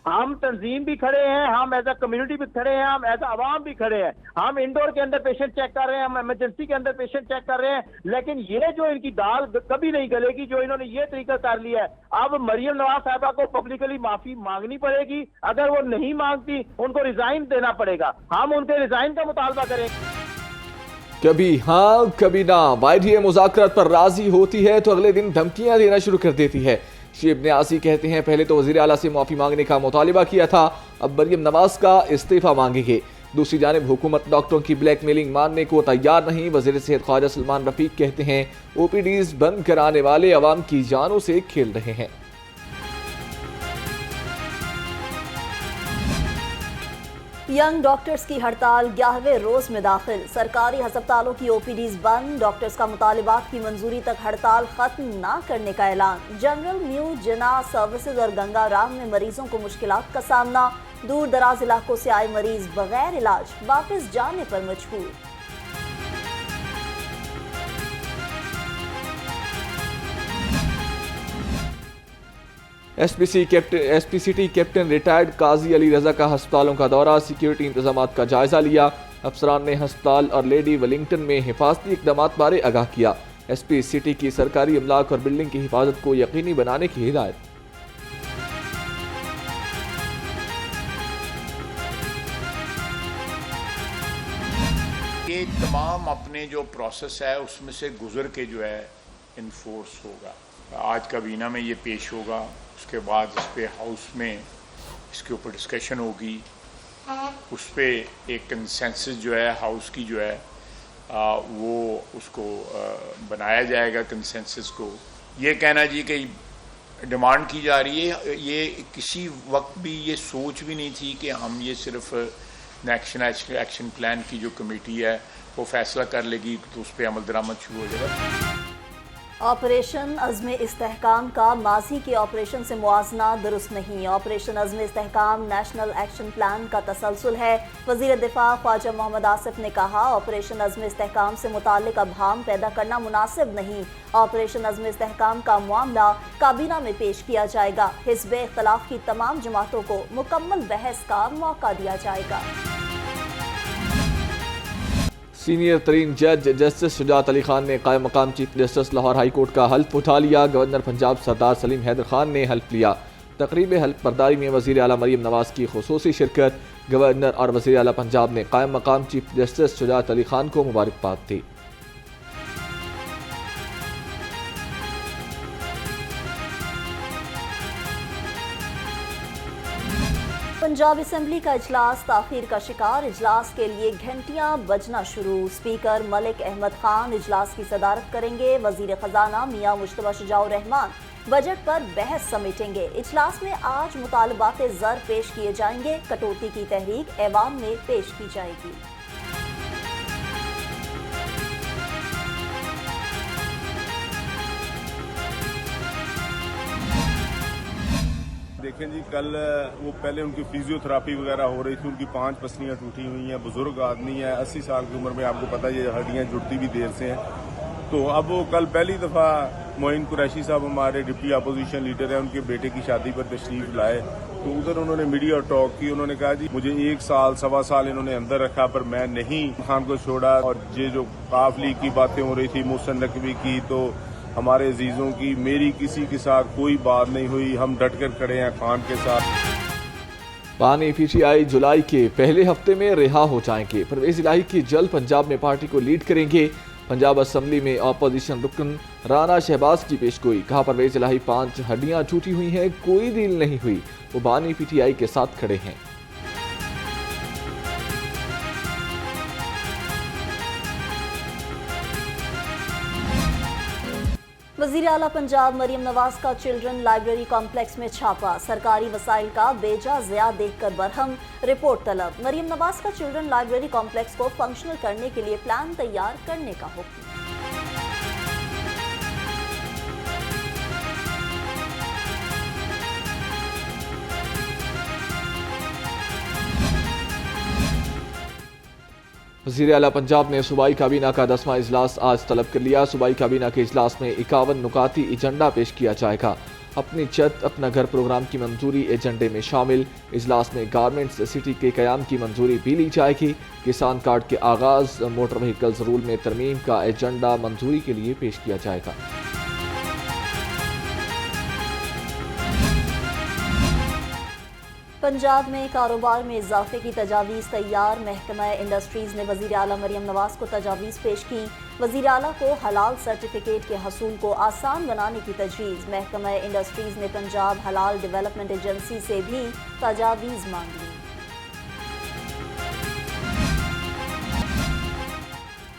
हम तंजीम भी खड़े हैं, हम एज अ कम्युनिटी भी खड़े हैं, हम एज अ अवाम भी खड़े हैं। हम इंडोर के अंदर पेशेंट चेक कर रहे हैं, हम इमरजेंसी के अंदर पेशेंट चेक कर रहे हैं, लेकिन ये जो इनकी दाल कभी नहीं गलेगी, जो इन्होंने ये तरीका कर लिया है। अब मरियम नवाज साहबा को पब्लिकली माफी मांगनी पड़ेगी, अगर वो नहीं मांगती उनको रिजाइन देना पड़ेगा, हम उनके रिजाइन का मुतालबा करेंगे। कभी हाँ कभी ना, वाईडीए मुज़ाकरात पर राजी होती है तो अगले दिन धमकियां देना शुरू कर देती है। शेब न्यासी कहते हैं पहले तो वज़ीर आला से माफ़ी मांगने का मुतालिबा किया था, अब मरियम नवाज का इस्तीफा मांगेंगे। दूसरी जानिब हुकूमत डॉक्टरों की ब्लैकमेलिंग मानने को तैयार नहीं। वज़ीर सेहत ख्वाजा सलमान रफीक कहते हैं ओपीडीज बंद कराने वाले अवाम की जानों से खेल रहे हैं। यंग डॉक्टर्स की हड़ताल 11वें रोज में दाखिल। सरकारी अस्पतालों की ओपीडीज बंद, डॉक्टर्स का मुतालिबात की मंजूरी तक हड़ताल खत्म न करने का ऐलान। जनरल न्यू जना सर्विसेज और गंगा राम में मरीजों को मुश्किलात का सामना। दूर दराज इलाकों से आए मरीज बगैर इलाज वापस जाने पर मजबूर। एसपीसीटी कैप्टन रिटायर्ड काजी अली रजा का अस्पतालों का दौरा, सिक्योरिटी इंतजाम का जायजा लिया। अफसरान ने अस्पताल और लेडी वेलिंगटन में हिफाजती इकदाम बारे आगाह किया। एसपीसीटी की सरकारी अमलाक और बिल्डिंग की हिफाजत को यकीनी बनाने की हिदायत। ये तमाम अपने जो प्रोसेस है उसमें से गुजर के जो है इन्फोर्स होगा। आज काबीना में ये पेश होगा, उसके बाद इस पर हाउस में इसके ऊपर डिस्कशन होगी, उस पर एक कंसेंसस जो है हाउस की जो है वो उसको बनाया जाएगा कंसेंसस को। ये कहना जी कि डिमांड की जा रही है, ये किसी वक्त भी ये सोच भी नहीं थी कि हम ये सिर्फ नेशनल एक्शन प्लान की जो कमेटी है वो फैसला कर लेगी तो उस पर अमल दरामद शुरू हो जाएगा। ऑपरेशन अज़्म इस्तेहकाम का माजी के ऑपरेशन से मुआजना दुरुस्त नहीं। ऑपरेशन अज़्म इस्तेहकाम नेशनल एक्शन प्लान का तसलसल है। वज़ीर दिफा ख्वाजा मोहम्मद आसिफ ने कहा ऑपरेशन अज़्म इस्तेहकाम से मुताल्लिक अबहाम पैदा करना मुनासिब नहीं। ऑपरेशन अज़्म इस्तेहकाम का मामला काबीना में पेश किया जाएगा। हिज़्ब इख्तिलाफ की तमाम जमातों को मुकम्मल बहस का मौका दिया जाएगा। सीनियर तरीन जज जस्टिस शुजात अली खान ने कायम मकाम chief justice Lahore high court का हल्फ उठा लिया। गवर्नर पंजाब सरदार सलीम हैदर खान ने हल्फ लिया। तकरीब हल्फ बर्दारी में वज़ीर आला मरियम नवाज की खुसूसी शिरकत। गवर्नर और वज़ीर आला पंजाब ने कायम मकाम चीफ जस्टिस शुजात अली खान को मुबारकबाद दी। पंजाब असेंबली का इजलास ताखीर का शिकार। इजलास के लिए घंटियां बजना शुरू। स्पीकर मलिक अहमद खान इजलास की सदारत करेंगे। वजीर खजाना मियां मुश्तबा शुजाउर रहमान बजट पर बहस समेटेंगे। इजलास में आज मुतालबात ज़र पेश किए जाएंगे। कटौती की तहरीक ऐवान में पेश की जाएगी। देखें जी, कल वो पहले उनकी फिजियोथेरापी वगैरह हो रही थी, उनकी 5 पसलियाँ टूटी हुई हैं, बुजुर्ग आदमी है, 80 साल की उम्र में, आपको पता है ये हड्डियाँ जुड़ती भी देर से हैं। तो अब वो कल पहली दफ़ा मोइन कुरैशी साहब हमारे डिप्टी अपोजिशन लीडर हैं, उनके बेटे की शादी पर तशरीफ लाए, तो उधर उन्होंने मीडिया टॉक की। उन्होंने कहा जी मुझे 1 साल 1.25 साल इन्होंने अंदर रखा पर मैं नहीं खान को छोड़ा। और ये जो काफ लीग की बातें हो रही थी, मोहसिन नकवी की, तो हमारे अजीजों की, मेरी किसी के साथ कोई बात नहीं हुई। हम डट कर खड़े हैं खान के साथ। पानी पीटीआई जुलाई के पहले हफ्ते में रिहा हो जाएंगे। परवेज इलाही की जल्द पंजाब में पार्टी को लीड करेंगे। पंजाब असम्बली में अपोजिशन रुकन राना शहबाज की पेशगोई। कहा परवेज इलाही 5 हड्डियां टूटी हुई हैं, कोई डील नहीं हुई, वो बानी पीटीआई के साथ खड़े हैं। वज़ीर आला पंजाब मरियम नवाज का चिल्ड्रन लाइब्रेरी कॉम्प्लेक्स में छापा। सरकारी वसाइल का बेजा ज़िया देखकर बरहम। रिपोर्ट तलब। मरियम नवाज का चिल्ड्रन लाइब्रेरी कॉम्प्लेक्स को फंक्शनल करने के लिए प्लान तैयार करने का हुक्म। वज़ीर आला पंजाब ने सूबाई काबीना का 10वां इजलास आज तलब कर लिया। सूबाई काबीना के इजलास में 51 नुकाती एजेंडा पेश किया जाएगा। अपनी छत अपना घर प्रोग्राम की मंजूरी एजेंडे में शामिल। इजलास में गारमेंट्स सिटी के क़याम की मंजूरी भी ली जाएगी। किसान कार्ड के आगाज़, मोटर व्हीकल्स रूल में तरमीम का एजेंडा मंजूरी के लिए पेश किया जाएगा। पंजाब में कारोबार में इजाफे की तजावीज़ तैयार। महकमा इंडस्ट्रीज़ ने वज़ीर आला मरियम नवाज़ को तजावीज़ पेश की। वज़ीर आला को हलाल सर्टिफिकेट के हसूल को आसान बनाने की तजवीज़। महकमा इंडस्ट्रीज़ ने पंजाब हलाल डेवलपमेंट एजेंसी से भी तजावीज़ मांग ली।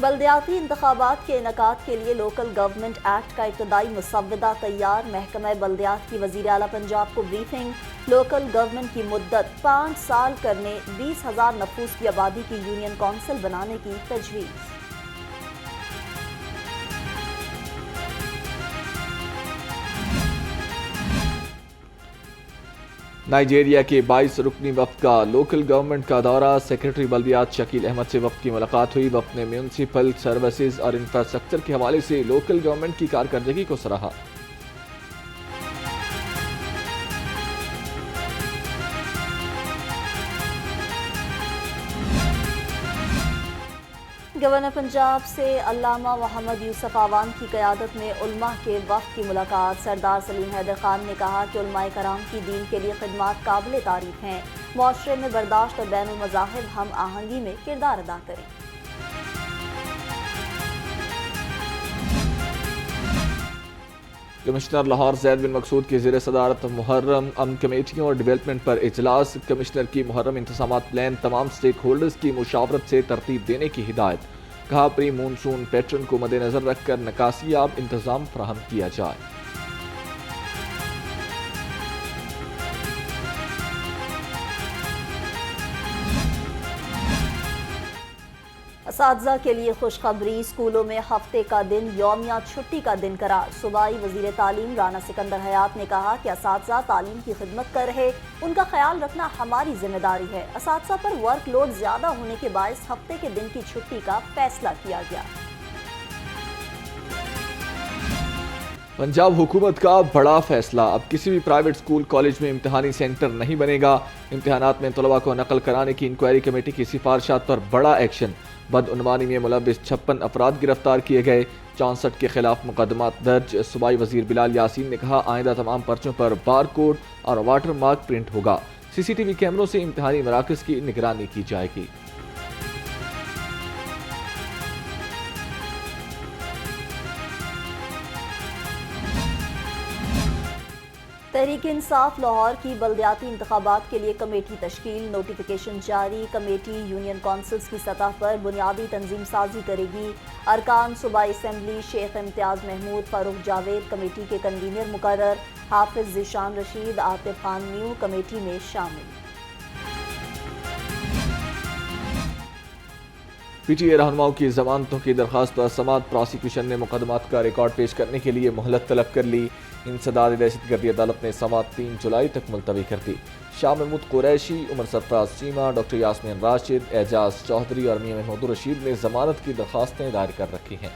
बल्दियाती इंतखाबात के इनेकाद के लिए लोकल गवर्नमेंट एक्ट का इब्तदाई मुसव्वदा तैयार। महकमा बल्दियात की वज़ीर आला पंजाब को ब्रीफिंग। लोकल गवर्नमेंट की मुद्दत 5 साल करने, 20,000 नफूस की आबादी की यूनियन कौंसिल बनाने की तजवीज़। नाइजीरिया के 22 रुकनी वफ्द का लोकल गवर्नमेंट का दौरा। सेक्रेटरी बल्दियात शकील अहमद से वफ्द की मुलाकात हुई। वफ्द ने म्यूनसिपल सर्विसेज और इंफ्रास्ट्रक्चर के हवाले से लोकल गवर्नमेंट की कारकर्दगी को सराहा। गवर्नर पंजाब से अल्लामा मोहम्मद यूसुफ आवान की क़यादत में उलमा के वफ़द की मुलाकात। सरदार सलीम हैदर खान ने कहा कि उलमाए कराम की दीन के लिए खिदमात काबिल तारीफ़ हैं। मुआशरे में बर्दाश्त और बैनुल मज़ाहिब हम आहंगी में किरदार अदा करें। कमिश्नर लाहौर ज़ैद बिन मकसूद की ज़ेर सदारत मुहर्रम अमन कमेटियों और डेवलपमेंट पर इजलास। कमिश्नर की मुहर्रम इंतज़ामात प्लान तमाम स्टेक होल्डर्स की मुशावरत से तरतीब देने की हिदायत। कहा प्री मानसून पैटर्न को मद्देनजर रखकर नकासियाब इंतज़ाम फराहम किया जाए। असातिज़ा के लिए खुशखबरी। स्कूलों में हफ्ते का दिन यौमिया छुट्टी का दिन करार। सूबाई वज़ीर तालीम राना सिकंदर हयात ने कहा कि असातिज़ा तालीम की खिदमत कर रहे, उनका ख्याल रखना हमारी जिम्मेदारी है। असातिज़ा पर वर्कलोड ज़्यादा होने के बायस हफ्ते के दिन की छुट्टी का फैसला किया गया। पंजाब हुकूमत का बड़ा फैसला। अब किसी भी प्राइवेट स्कूल कॉलेज में इम्तिहानी सेंटर नहीं बनेगा। इम्तिहानात में तलबा को नकल कराने की इंक्वायरी कमेटी की सिफारिशात पर बड़ा एक्शन। बदउनवानी में मुलविस 56 अफराद गिरफ्तार किए गए। 64 के खिलाफ मुकदमा दर्ज। सूबाई वजीर बिलाल यासीन ने कहा आइंदा तमाम पर्चों पर बार कोड और वाटर मार्क प्रिंट होगा। CCTV कैमरों से इम्तिहानी मराकज़ की निगरानी की जाएगी। तहरीक इंसाफ लाहौर की बल्दियाती इंतखाबात के लिए कमेटी तश्कील। नोटिफिकेशन जारी। कमेटी यूनियन कौंसिल्स की सतह पर बुनियादी तंजीम साजी करेगी। अरकान सूबाई असम्बली शेख इम्तियाज महमूद, फारूक जावेद कमेटी के कन्वीनर मुकर्रर। हाफिज ज़ीशान रशीद, आतिफ खान न्यू कमेटी में शामिल। PTA रहनुमाओं की जमानतों की दरख्वास्त पर समात। प्रोसिक्यूशन ने मुकदमात का रिकॉर्ड पेश करने के लिए मोहलत तलब कर ली। इंसदाद दहशतगर्दी अदालत ने समात 3 जुलाई तक मुलतवी कर दी। शाह महमूद कुरैशी, उमर सरफराज चीमा, डॉक्टर यास्मीन राशिद, एजाज चौधरी और मियां महमूद रशीद ने जमानत की दरख्वास्तें दायर कर रखी हैं।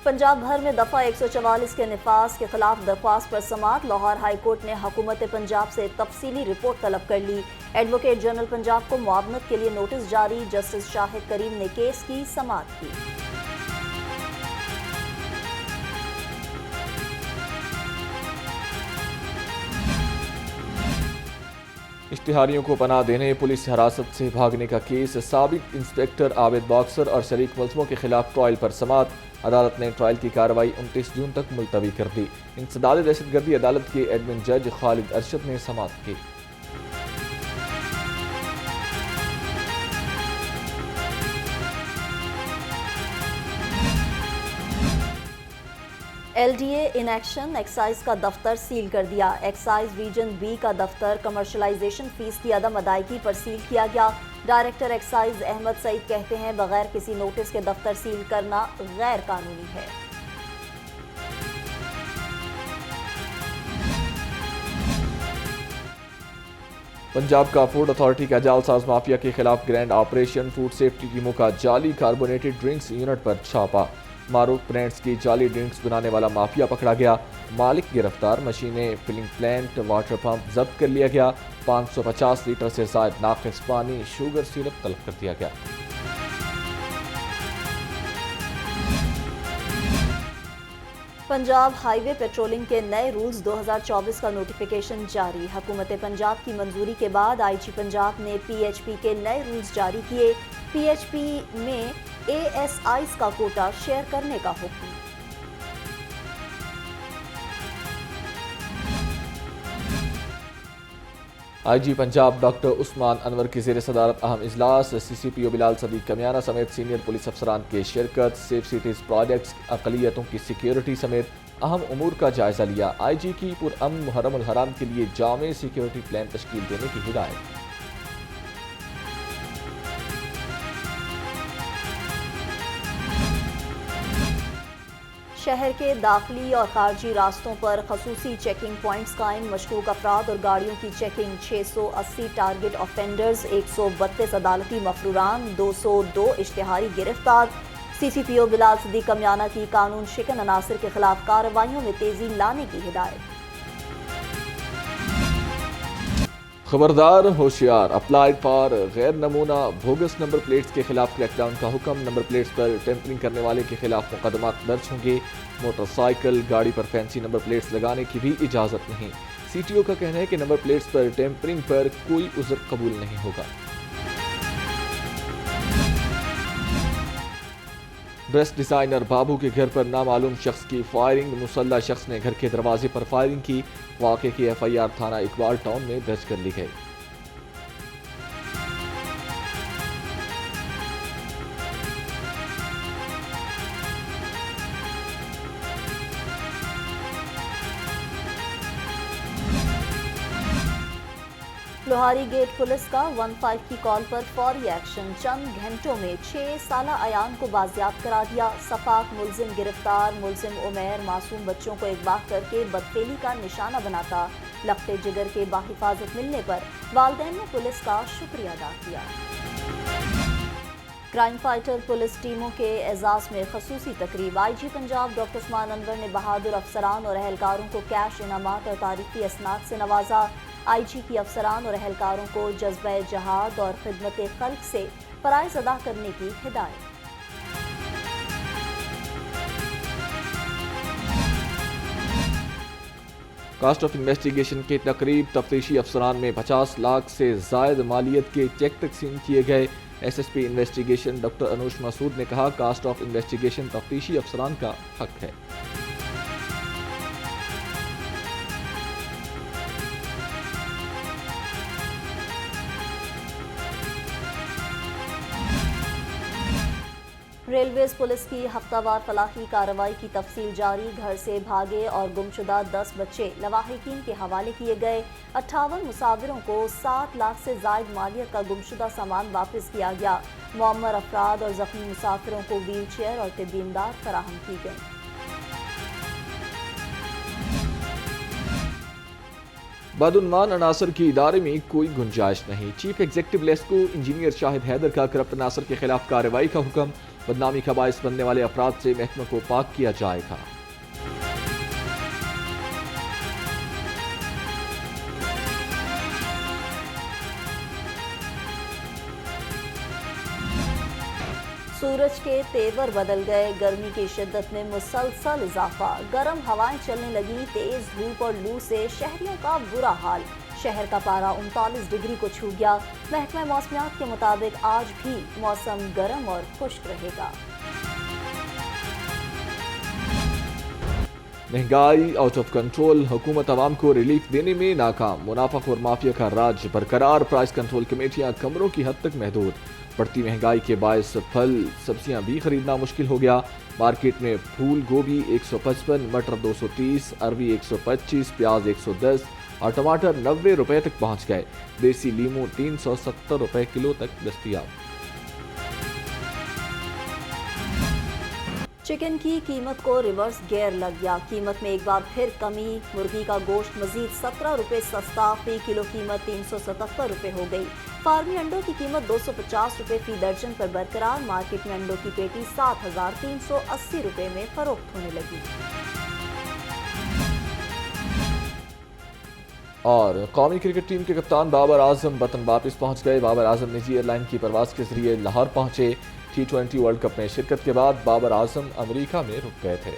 पंजाब भर में दफ़ा 144 के निफाज के खिलाफ दरख्वास्त पर समात। लाहौर हाई कोर्ट ने हुकूमत पंजाब से तफसीली रिपोर्ट तलब कर ली। एडवोकेट जनरल पंजाब को मुआवनत के लिए नोटिस जारी। जस्टिस शाहिद करीम ने केस की समात की। इश्तिहारियों को पनाह देने, पुलिस हिरासत से भागने का केस। साबिक इंस्पेक्टर आबिद बॉक्सर और शरीक मुलजमों के खिलाफ ट्रायल पर समात। अदालत ने ट्रायल की कार्रवाई 29 जून तक मुलतवी कर दी। इंसदाद दहशतगर्दी अदालत के एडमिन जज खालिद अरशद ने समात की। LDA in action. एक्साइज का दफ्तर सील कर दिया। एक्साइज रीजन B का दफ्तर कमर्शलाइजेशन फीस की अदम अदायगी पर सील किया गया। डायरेक्टर एक्साइज अहमद सईद कहते हैं बगैर किसी नोटिस के दफ्तर सील करना गैर कानूनी है। पंजाब का फूड अथॉरिटी का जालसाज माफिया के खिलाफ ग्रैंड ऑपरेशन। फूड सेफ्टी टीमों का जाली कार्बोनेटेड ड्रिंक्स यूनिट पर छापा। मारूफ ब्रांड्स की जाली ड्रिंक्स बनाने वाला माफिया पकड़ा गया। मालिक गिरफ्तार। मशीनें, फिलिंग प्लांट, वाटर पंप जब्त कर लिया गया। 550 लीटर से ज्यादा नाकिस पानी, शुगर सिरप तलब कर दिया गया। पंजाब हाईवे पेट्रोलिंग के नए रूल्स 2024 का नोटिफिकेशन जारी। हुकूमत पंजाब की मंजूरी के बाद आईजी पंजाब ने पीएचपी के नए रूल्स जारी किए। पीएचपी में एएसआईज का कोटा शेयर करने का हुक्म। आईजी पंजाब डॉक्टर उस्मान अनवर की ज़ेर सदारत अहम इजलास। सीसीपीओ बिलाल सदीक कमियाना समेत सीनियर पुलिस अफसरान की शिरकत। सेफ सिटीज प्रोजेक्ट्स, अक़लियतों की सिक्योरिटी समेत अहम उमूर का जायजा लिया। आईजी की पुरअमन मुहर्रम उल हराम के लिए जामे सिक्योरिटी प्लान तश्कील देने की हिदायत। शहर के दाखिली और खारजी रास्तों पर खसूसी चेकिंग पॉइंट्स कायम। मशकूक अफराद और गाड़ियों की चेकिंग। 680 टारगेट ऑफेंडर्स, 132 अदालती मफरूरान, 202 इश्तिहारी गिरफ्तार। सीसीपीओ बिलाल सदीक कमियाना की कानून शिकन अनासर के खिलाफ कार्रवाइयों में तेजी लाने की हिदायत। खबरदार होशियार, अप्लाइड फॉर गैर नमूना बोगस नंबर प्लेट्स के खिलाफ क्रैकडाउन का हुक्म। नंबर प्लेट्स पर टेम्परिंग करने वाले के खिलाफ मुकदमात दर्ज होंगे। मोटरसाइकिल, गाड़ी पर फैंसी नंबर प्लेट्स लगाने की भी इजाज़त नहीं। सीटीओ का कहना है कि नंबर प्लेट्स पर टेम्परिंग पर कोई उज़्र कबूल नहीं होगा। ड्रेस डिजाइनर बाबू के घर पर नामालूम शख्स की फायरिंग। मुसल्ला शख्स ने घर के दरवाजे पर फायरिंग की। वाक़े की एफआईआर थाना इकबाल टाउन में दर्ज कर ली गई। लोहारी गेट पुलिस का 15 की कॉल पर फौरी एक्शन। चंद घंटों में 6 साला अयान को बाजियाब करा दिया। सफाक मुलजिम गिरफ्तार। मुलजिम उमैर मासूम बच्चों को अगवा करके बदफेली का निशाना बनाता। लख्ते जिगर के बाहिफाजत मिलने पर वालिदैन ने पुलिस का शुक्रिया अदा किया। क्राइम फाइटर पुलिस टीमों के एजाज में खसूसी तकरीब। आईजी पंजाब डॉक्टर उस्मान अनवर ने बहादुर अफसरान और एहलकारों को कैश इनामात और तारीखी असनाद से नवाजा। आईजी की अफसरान और एहलकारों को जज्बे जहाद और खिदमत खल्क से फराइज अदा करने की हिदायत। कास्ट ऑफ इन्वेस्टिगेशन के तकरीब। तफ्तीशी अफसरान में 50 लाख से जायद मालियत के चेक तकसीम किए गए। SSP investigation doctor Anoosh Masood ने कहा, कास्ट ऑफ इन्वेस्टिगेशन तफ्तीशी अफसरान का हक है। रेलवेज पुलिस की हफ्तावार फलाही कार्रवाई की तफसील जारी। घर से भागे और गुमशुदा 10 बच्चे लवाहिकीन के हवाले किए गए। 58 मुसाफिरों को 7 लाख से जायद मालियत का गुमशुदा सामान वापस किया गया। मुअम्मर अफराद और जख्मी मुसाफिरों को व्हील चेयर और तिब्बी इमदाद फराहम की गई। बदउन्वान अनासर की इदारे में कोई गुंजाइश नहीं। Chief executive LESCO engineer Shahid Haider का करप्ट अनासर के खिलाफ कार्रवाई का हुक्म। बदनामी का बायस बनने वाले अफराद से महकमे को पाक किया जाएगा। सूरज के तेवर बदल गए। गर्मी की शिद्दत में मुसलसल इजाफा। गर्म हवाएं चलने लगी। तेज धूप और लू से शहरियों का बुरा हाल। शहर का पारा 39 डिग्री को छू गया। महकमा मौसमियात के मुताबिक आज भी मौसम गर्म और खुश्क रहेगा। महंगाई आउट ऑफ कंट्रोल। हुकूमत आवाम को रिलीफ देने में नाकाम। मुनाफा और माफिया का राज बरकरार। प्राइस कंट्रोल कमेटियां कमरों की हद तक महदूद। बढ़ती महंगाई के बायस फल सब्जियां भी खरीदना मुश्किल हो गया। मार्केट में फूल गोभी 155, मटर 230, अरवी 125, प्याज 110 और टमाटर 90 रुपए तक पहुंच गए। देसी लीमू 370 रुपए किलो तक दस्तयाब। चिकन की कीमत को रिवर्स गियर लग गया। कीमत में एक बार फिर कमी। मुर्गी का गोश्त मजीद 17 रुपये सस्ता, फी किलो कीमत 377 रुपये हो गई। फार्मी अंडों की कीमत 250 रुपये फी दर्जन पर बरकरार। मार्केट में अंडों की पेटी 7,380 रुपये में फरोख्त होने लगी। और कौमी क्रिकेट टीम के कप्तान बाबर आजम वतन वापस पहुंच गए। बाबर आजम निजी एयरलाइन की परवाज के जरिए लाहौर पहुंचे। T20 वर्ल्ड कप में शिरकत के बाद बाबर आजम अमेरिका में रुक गए थे।